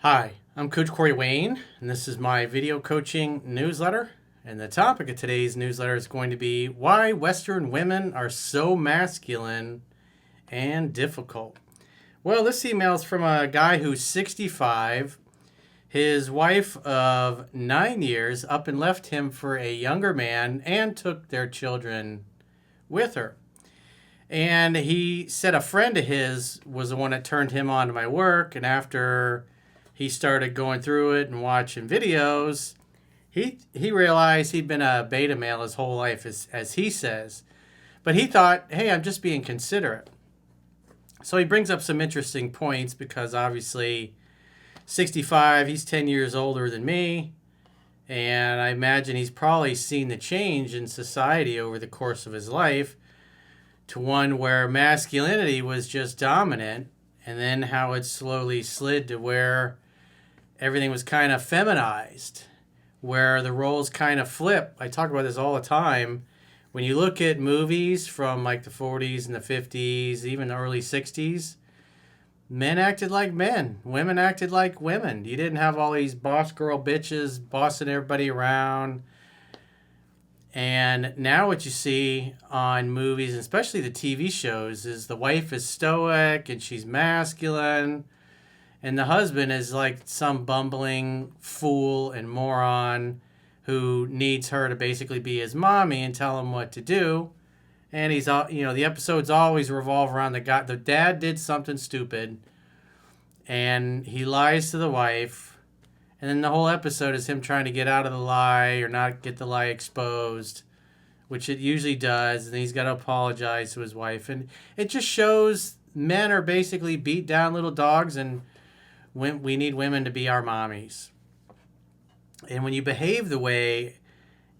Hi, I'm Coach Corey Wayne, and this is my video coaching newsletter. And the topic of today's newsletter is going to be why Western women are so masculine and difficult. Well, this email is from a guy who's 65. His wife of 9 years up and left him for a younger man and took their children with her. And he said a friend of his was the one that turned him on to my work, and after he started going through it and watching videos, he realized he'd been a beta male his whole life, as he says. But he thought, hey, I'm just being considerate. So he brings up some interesting points because obviously 65, he's 10 years older than me. And I imagine he's probably seen the change in society over the course of his life to one where masculinity was just dominant, and then how it slowly slid to where everything was kind of feminized, where the roles kind of flip. I talk about this all the time. When you look at movies from like the 40s and the 50s, even the early 60s, men acted like men. Women acted like women. You didn't have all these boss girl bitches bossing everybody around. And now what you see on movies, especially the TV shows, is the wife is stoic and she's masculine. And the husband is like some bumbling fool and moron who needs her to basically be his mommy and tell him what to do. And he's all, the episodes always revolve around the guy. The dad did something stupid and he lies to the wife. And then the whole episode is him trying to get out of the lie or not get the lie exposed, which it usually does. And he's got to apologize to his wife. And it just shows men are basically beat down little dogs, and we need women to be our mommies. And when you behave the way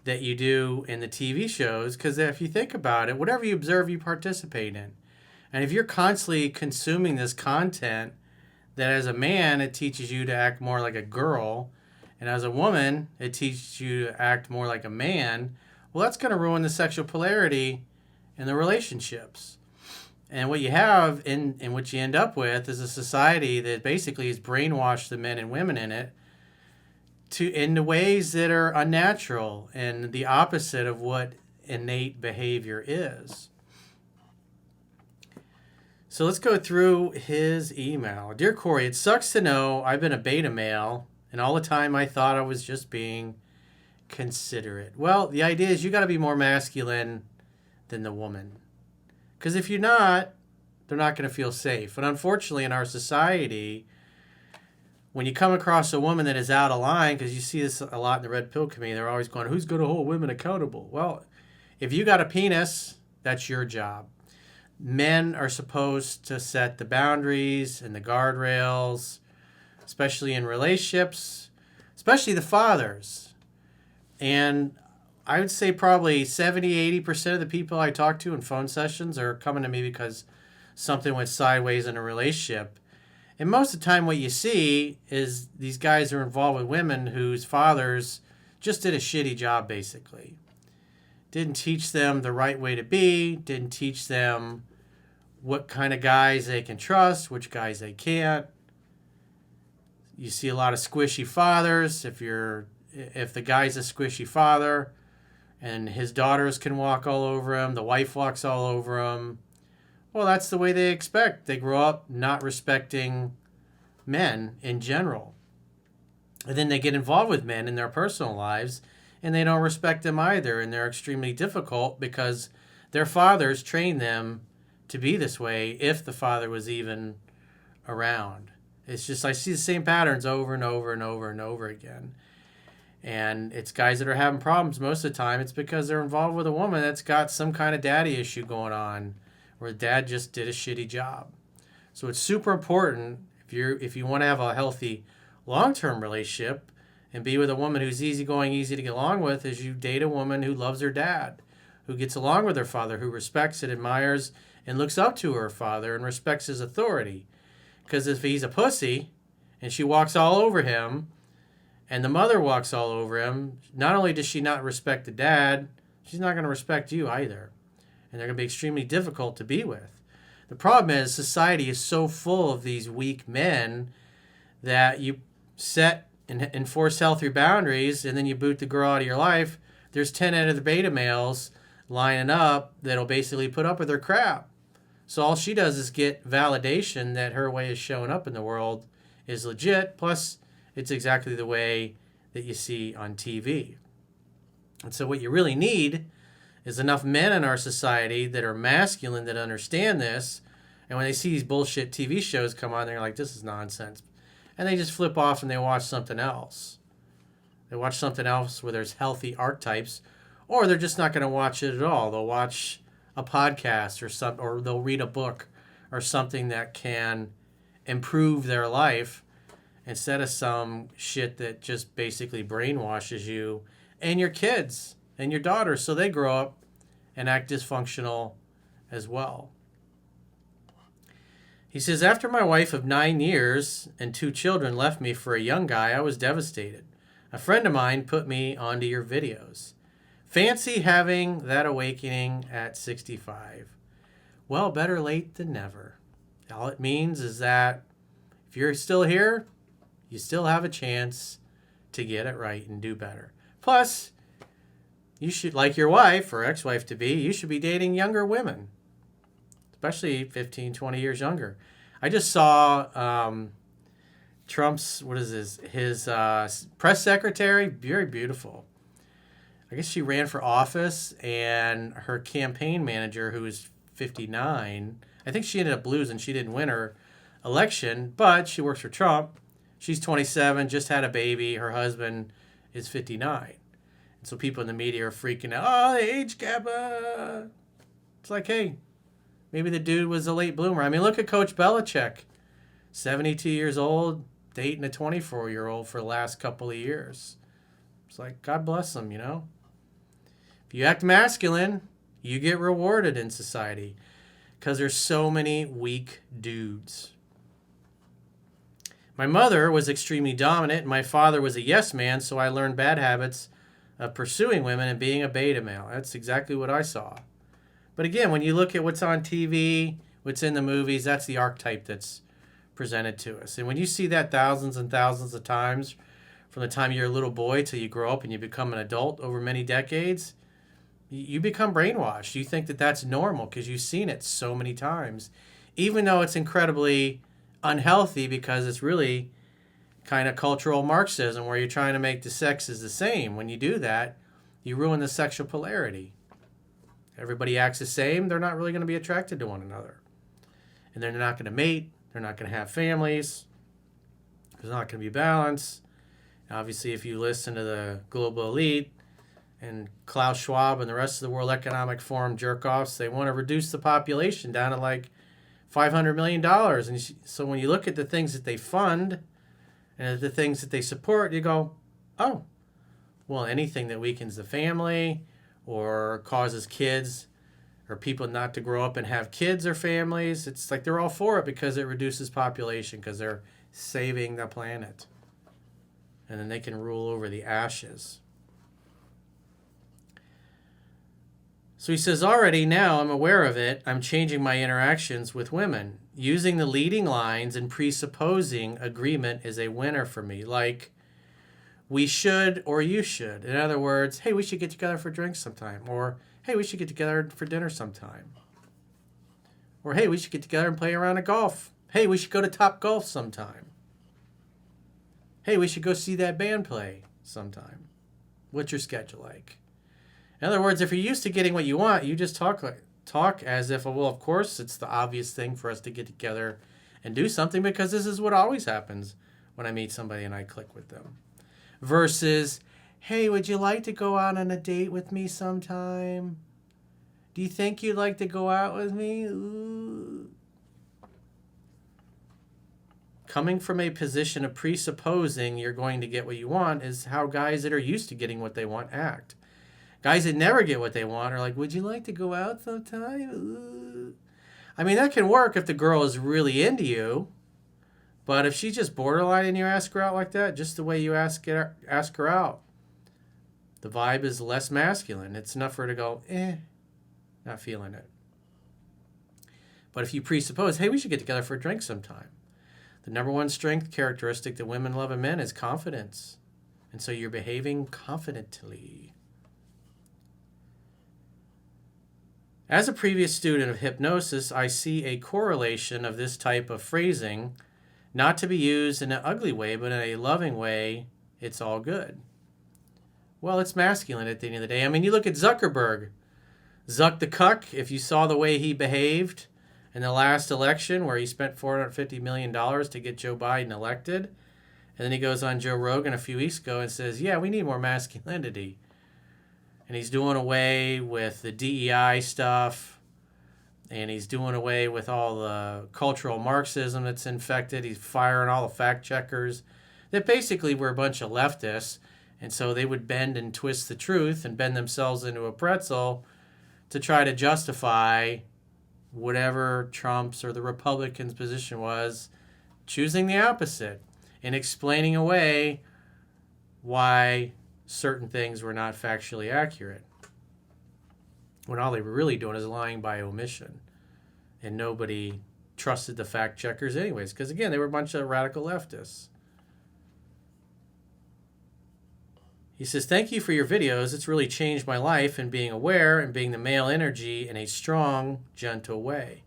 that you do in the TV shows, because if you think about it, whatever you observe, you participate in. And if you're constantly consuming this content, that as a man, it teaches you to act more like a girl, and as a woman, it teaches you to act more like a man, well, that's going to ruin the sexual polarity in the relationships. And what you have and what you end up with is a society that basically has brainwashed the men and women in it in the ways that are unnatural and the opposite of what innate behavior is. So let's go through his email. Dear Corey, it sucks to know I've been a beta male, and all the time I thought I was just being considerate. Well, the idea is you got to be more masculine than the woman. Because if you're not, they're not going to feel safe. And unfortunately, in our society, when you come across a woman that is out of line, because you see this a lot in the red pill community, they're always going, who's going to hold women accountable? Well, if you got a penis, that's your job. Men are supposed to set the boundaries and the guardrails, especially in relationships, especially the fathers. And I would say probably 70-80% of the people I talk to in phone sessions are coming to me because something went sideways in a relationship. And most of the time what you see is these guys are involved with women whose fathers just did a shitty job, basically. Didn't teach them the right way to be, didn't teach them what kind of guys they can trust, which guys they can't. You see a lot of squishy fathers. If the guy's a squishy father, and his daughters can walk all over him, the wife walks all over him. Well, that's the way they expect. They grow up not respecting men in general. And then they get involved with men in their personal lives, and they don't respect them either. And they're extremely difficult because their fathers trained them to be this way, if the father was even around. It's just, I see the same patterns over and over and over and over again. And it's guys that are having problems most of the time. It's because they're involved with a woman that's got some kind of daddy issue going on, where dad just did a shitty job. So it's super important if you want to have a healthy long-term relationship and be with a woman who's easygoing, easy to get along with, is you date a woman who loves her dad, who gets along with her father, who respects and admires and looks up to her father and respects his authority. Because if he's a pussy and she walks all over him, and the mother walks all over him, not only does she not respect the dad, she's not going to respect you either. And they're going to be extremely difficult to be with. The problem is society is so full of these weak men that set and enforce healthy boundaries, and then you boot the girl out of your life, there's 10 out of the beta males lining up that'll basically put up with her crap. So all she does is get validation that her way of showing up in the world is legit, plus it's exactly the way that you see on TV. And so what you really need is enough men in our society that are masculine that understand this, and when they see these bullshit TV shows come on, they're like, this is nonsense. And they just flip off and they watch something else. They watch something else where there's healthy archetypes, or they're just not going to watch it at all. They'll watch a podcast or they'll read a book or something that can improve their life instead of some shit that just basically brainwashes you and your kids and your daughters so they grow up and act dysfunctional as well. He says, after my wife of 9 years and 2 children left me for a young guy, I was devastated. A friend of mine put me onto your videos. Fancy having that awakening at 65. Well, better late than never. All it means is that if you're still here, you still have a chance to get it right and do better. Plus, you should, like your wife or ex-wife to be, you should be dating younger women, especially 15, 20 years younger. I just saw Trump's, his press secretary, very beautiful. I guess she ran for office, and her campaign manager, who was 59, I think she ended up losing. She didn't win her election, but she works for Trump. She's 27, just had a baby. Her husband is 59. And so people in the media are freaking out. Oh, the age gap. It's like, hey, maybe the dude was a late bloomer. I mean, look at Coach Belichick, 72 years old, dating a 24-year-old for the last couple of years. It's like, God bless him, you know? If you act masculine, you get rewarded in society because there's so many weak dudes. My mother was extremely dominant, and my father was a yes man, so I learned bad habits of pursuing women and being a beta male. That's exactly what I saw. But again, when you look at what's on TV, what's in the movies, that's the archetype that's presented to us. And when you see that thousands and thousands of times, from the time you're a little boy till you grow up and you become an adult over many decades, you become brainwashed. You think that that's normal because you've seen it so many times, even though it's incredibly unhealthy because it's really kind of cultural Marxism where you're trying to make the sexes the same. When you do that, you ruin the sexual polarity. Everybody acts the same. They're not really going to be attracted to one another. And they're not going to mate. They're not going to have families. There's not going to be balance. Obviously, if you listen to the global elite and Klaus Schwab and the rest of the World Economic Forum jerk-offs, they want to reduce the population down to like $500 million. And so when you look at the things that they fund and the things that they support, you go, oh, well, anything that weakens the family or causes kids or people not to grow up and have kids or families, it's like they're all for it because it reduces population because they're saving the planet. And then they can rule over the ashes. So he says, already now I'm aware of it. I'm changing my interactions with women. Using the leading lines and presupposing agreement is a winner for me. Like, we should or you should. In other words, hey, we should get together for drinks sometime. Or, hey, we should get together for dinner sometime. Or, hey, we should get together and play around at golf. Hey, we should go to Top Golf sometime. Hey, we should go see that band play sometime. What's your schedule like? In other words, if you're used to getting what you want, you just talk as if, well, of course, it's the obvious thing for us to get together and do something because this is what always happens when I meet somebody and I click with them. Versus, hey, would you like to go out on a date with me sometime? Do you think you'd like to go out with me? Ooh. Coming from a position of presupposing you're going to get what you want is how guys that are used to getting what they want act. Guys that never get what they want are like, would you like to go out sometime? Ooh. I mean, that can work if the girl is really into you. But if she's just borderline and you ask her out like that, just the way you ask her out, the vibe is less masculine. It's enough for her to go, not feeling it. But if you presuppose, hey, we should get together for a drink sometime, The number one strength characteristic that women love in men is confidence. And so you're behaving confidently. As a previous student of hypnosis, I see a correlation of this type of phrasing, not to be used in an ugly way, but in a loving way. It's all good. Well, it's masculine at the end of the day. I mean, you look at Zuckerberg. Zuck the cuck, if you saw the way he behaved in the last election where he spent $450 million to get Joe Biden elected, and then he goes on Joe Rogan a few weeks ago and says, yeah, we need more masculinity. And he's doing away with the DEI stuff, and he's doing away with all the cultural Marxism that's infected. He's firing all the fact checkers that basically were a bunch of leftists, and so they would bend and twist the truth and bend themselves into a pretzel to try to justify whatever Trump's or the Republicans' position was, choosing the opposite and explaining away why certain things were not factually accurate, when all they were really doing is lying by omission. And nobody trusted the fact checkers anyways, because again, they were a bunch of radical leftists. He says, thank you for your videos. It's really changed my life in being aware and being the male energy in a strong, gentle way.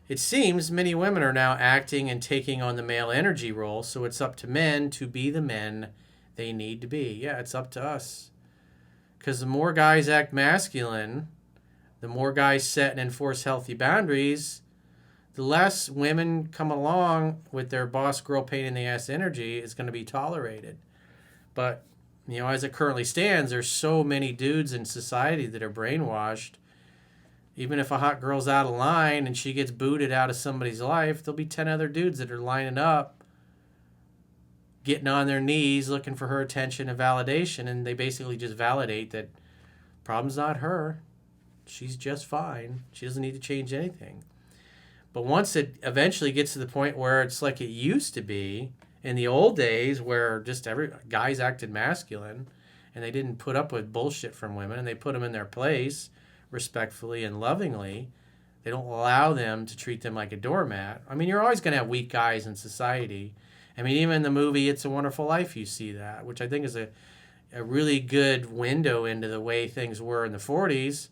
It seems many women are now acting and taking on the male energy role, so it's up to men to be the men they need to be. Yeah, it's up to us. Because the more guys act masculine, the more guys set and enforce healthy boundaries, the less women come along with their boss girl pain in the ass energy is going to be tolerated. But, you know, as it currently stands, there's so many dudes in society that are brainwashed. Even if a hot girl's out of line and she gets booted out of somebody's life, there'll be 10 other dudes that are lining up, getting on their knees, looking for her attention and validation, and they basically just validate that problem's not her. She's just fine. She doesn't need to change anything. But once it eventually gets to the point where it's like it used to be in the old days, where just every guys acted masculine and they didn't put up with bullshit from women, and they put them in their place respectfully and lovingly. They don't allow them to treat them like a doormat. I mean, you're always going to have weak guys in society. I mean, even in the movie It's a Wonderful Life, you see that, which I think is a really good window into the way things were in the 40s.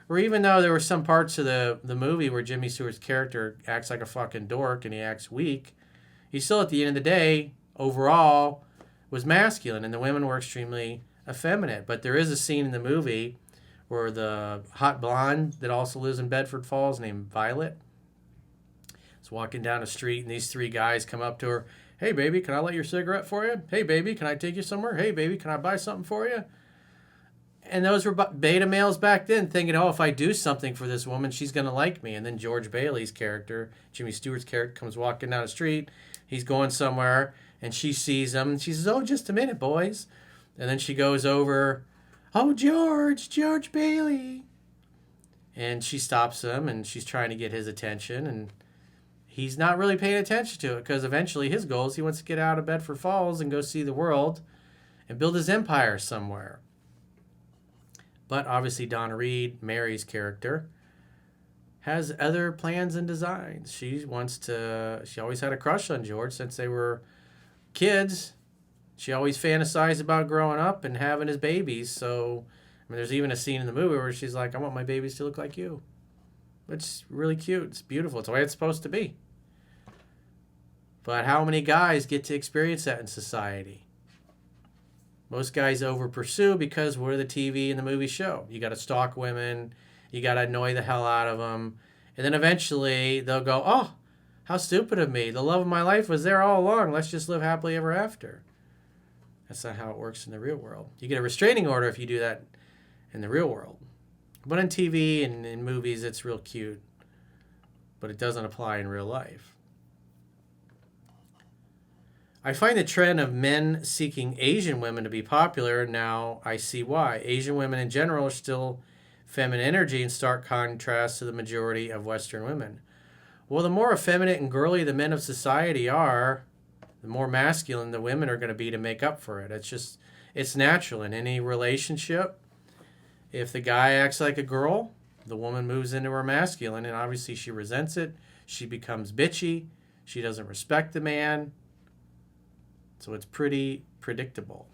Or even though there were some parts of the movie where Jimmy Stewart's character acts like a fucking dork and he acts weak, he still, at the end of the day, overall, was masculine, and the women were extremely effeminate. But there is a scene in the movie where the hot blonde that also lives in Bedford Falls, named Violet, is walking down the street, and these three guys come up to her. Hey, baby, can I light your cigarette for you? Hey, baby, can I take you somewhere? Hey, baby, can I buy something for you? And those were beta males back then, thinking, oh, if I do something for this woman, she's going to like me. And then George Bailey's character, Jimmy Stewart's character, comes walking down the street. He's going somewhere, and she sees him. And she says, oh, just a minute, boys. And then she goes over, oh, George Bailey. And she stops him, and she's trying to get his attention, and he's not really paying attention to it, because eventually his goal is he wants to get out of Bedford Falls and go see the world and build his empire somewhere. But obviously Donna Reed, Mary's character, has other plans and designs. She always had a crush on George since they were kids. She always fantasized about growing up and having his babies. So, I mean, there's even a scene in the movie where she's like, I want my babies to look like you. It's really cute. It's beautiful. It's the way it's supposed to be. But how many guys get to experience that in society? Most guys over pursue because we're the TV and the movie show. You got to stalk women. You got to annoy the hell out of them. And then eventually they'll go, oh, how stupid of me. The love of my life was there all along. Let's just live happily ever after. That's not how it works in the real world. You get a restraining order if you do that in the real world. But in TV and in movies, it's real cute. But it doesn't apply in real life. I find the trend of men seeking Asian women to be popular. Now I see why. Asian women in general are still feminine energy in stark contrast to the majority of Western women. Well, the more effeminate and girly the men of society are, the more masculine the women are going to be to make up for it. It's natural in any relationship. If the guy acts like a girl, the woman moves into her masculine, and obviously she resents it. She becomes bitchy. She doesn't respect the man. So it's pretty predictable.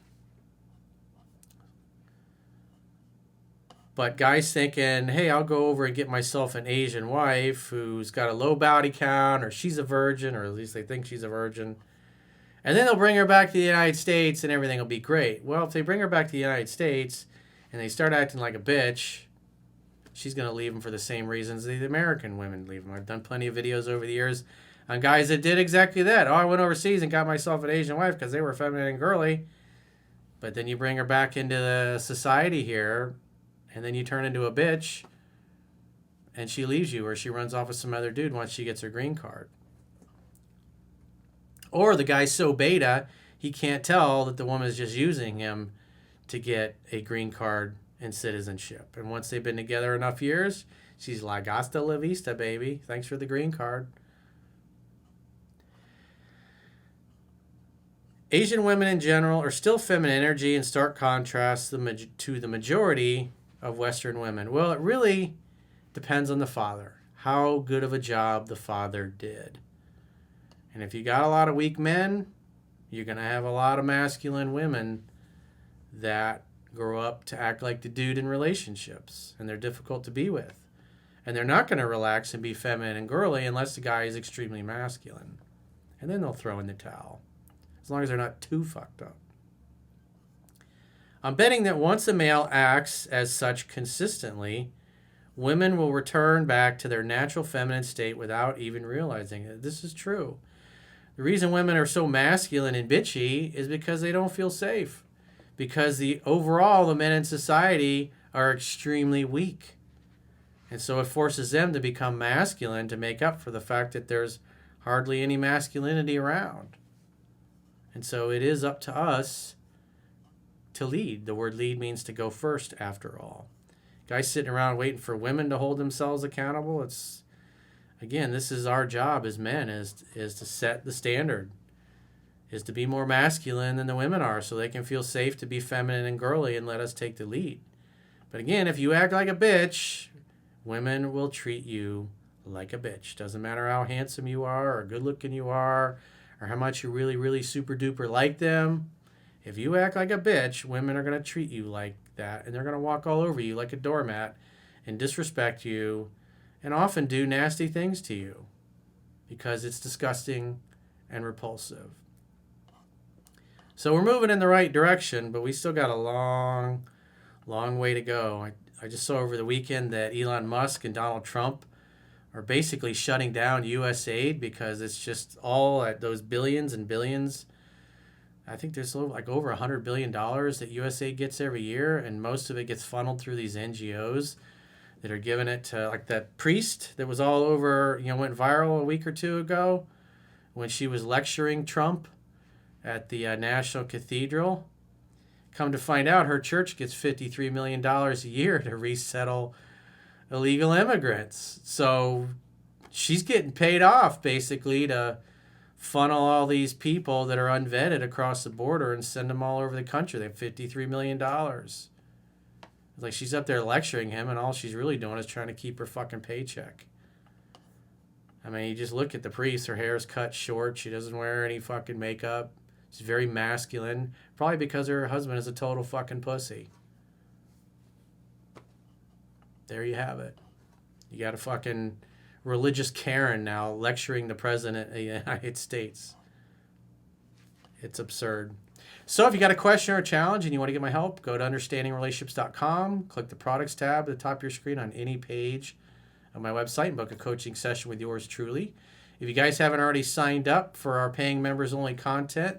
But guys thinking, hey, I'll go over and get myself an Asian wife who's got a low body count, or she's a virgin, or at least they think she's a virgin. And then they'll bring her back to the United States and everything will be great. Well, if they bring her back to the United States and they start acting like a bitch, she's going to leave them for the same reasons the American women leave them. I've done plenty of videos over the years on guys that did exactly that. Oh, I went overseas and got myself an Asian wife because they were feminine and girly. But then you bring her back into the society here, and then you turn into a bitch, and she leaves you, or she runs off with some other dude once she gets her green card. Or the guy's so beta, he can't tell that the woman is just using him to get a green card and citizenship. And once they've been together enough years, she's like, hasta la vista, baby. Thanks for the green card. Asian women in general are still feminine energy in stark contrast to the majority of Western women. Well, it really depends on the father, how good of a job the father did. And if you got a lot of weak men, you're going to have a lot of masculine women that grow up to act like the dude in relationships, and they're difficult to be with. And they're not going to relax and be feminine and girly unless the guy is extremely masculine. And then they'll throw in the towel, as long as they're not too fucked up. I'm betting that once a male acts as such consistently, women will return back to their natural feminine state without even realizing it. This is true. The reason women are so masculine and bitchy is because they don't feel safe. Because the men in society are extremely weak. And so it forces them to become masculine to make up for the fact that there's hardly any masculinity around. And so it is up to us to lead. The word lead means to go first, after all. Guys sitting around waiting for women to hold themselves accountable, again, this is our job as men, is to set the standard, is to be more masculine than the women are so they can feel safe to be feminine and girly and let us take the lead. But again, if you act like a bitch, women will treat you like a bitch. Doesn't matter how handsome you are or good looking you are or how much you really, really super duper like them. If you act like a bitch, women are going to treat you like that, and they're going to walk all over you like a doormat and disrespect you and often do nasty things to you because it's disgusting and repulsive. So we're moving in the right direction, but we still got a long, long way to go. I just saw over the weekend that Elon Musk and Donald Trump are basically shutting down U.S. aid because it's just all at those billions and billions. I think there's like over $100 billion that USAID gets every year, and most of it gets funneled through these NGOs that are giving it to, like that priest that was all over, went viral a week or two ago when she was lecturing Trump at the National Cathedral. Come to find out, her church gets $53 million a year to resettle illegal immigrants. So she's getting paid off, basically, to funnel all these people that are unvetted across the border and send them all over the country. They have $53 million. It's like she's up there lecturing him, and all she's really doing is trying to keep her fucking paycheck. I mean, you just look at the priest. Her hair's cut short. She doesn't wear any fucking makeup. She's very masculine. Probably because her husband is a total fucking pussy. There you have it. You got a fucking religious Karen now lecturing the president of the United States. It's absurd. So if you got a question or a challenge and you want to get my help, go to understandingrelationships.com, click the products tab at the top of your screen on any page of my website and book a coaching session with yours truly. If you guys haven't already signed up for our paying members only content,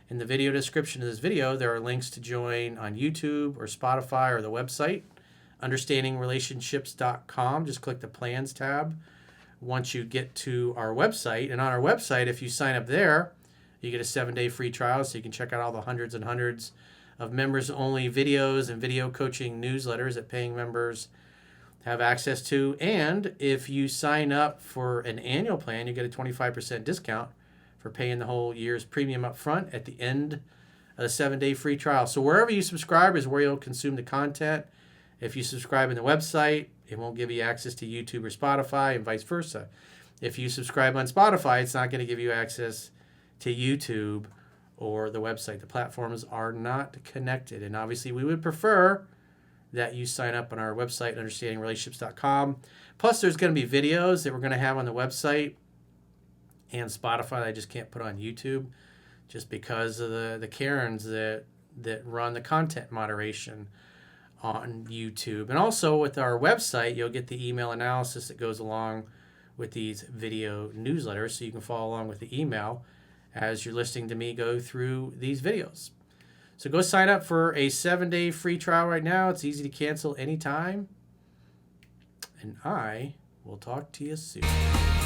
in the video description of this video, there are links to join on YouTube or Spotify or the website, understandingrelationships.com. Just click the plans tab once you get to our website. And on our website, if you sign up there, you get a 7-day free trial so you can check out all the hundreds and hundreds of members-only videos and video coaching newsletters that paying members have access to. And if you sign up for an annual plan, you get a 25% discount for paying the whole year's premium up front at the end of the 7-day free trial. So wherever you subscribe is where you'll consume the content. If you subscribe in the website, it won't give you access to YouTube or Spotify and vice versa. If you subscribe on Spotify, it's not going to give you access to YouTube or the website. The platforms are not connected. And obviously, we would prefer that you sign up on our website, understandingrelationships.com. Plus, there's going to be videos that we're going to have on the website and Spotify that I just can't put on YouTube just because of the Karens that run the content moderation on YouTube. And also with our website, you'll get the email analysis that goes along with these video newsletters, so you can follow along with the email as you're listening to me go through these videos. So go sign up for a 7-day free trial right now. It's easy to cancel anytime. And I will talk to you soon.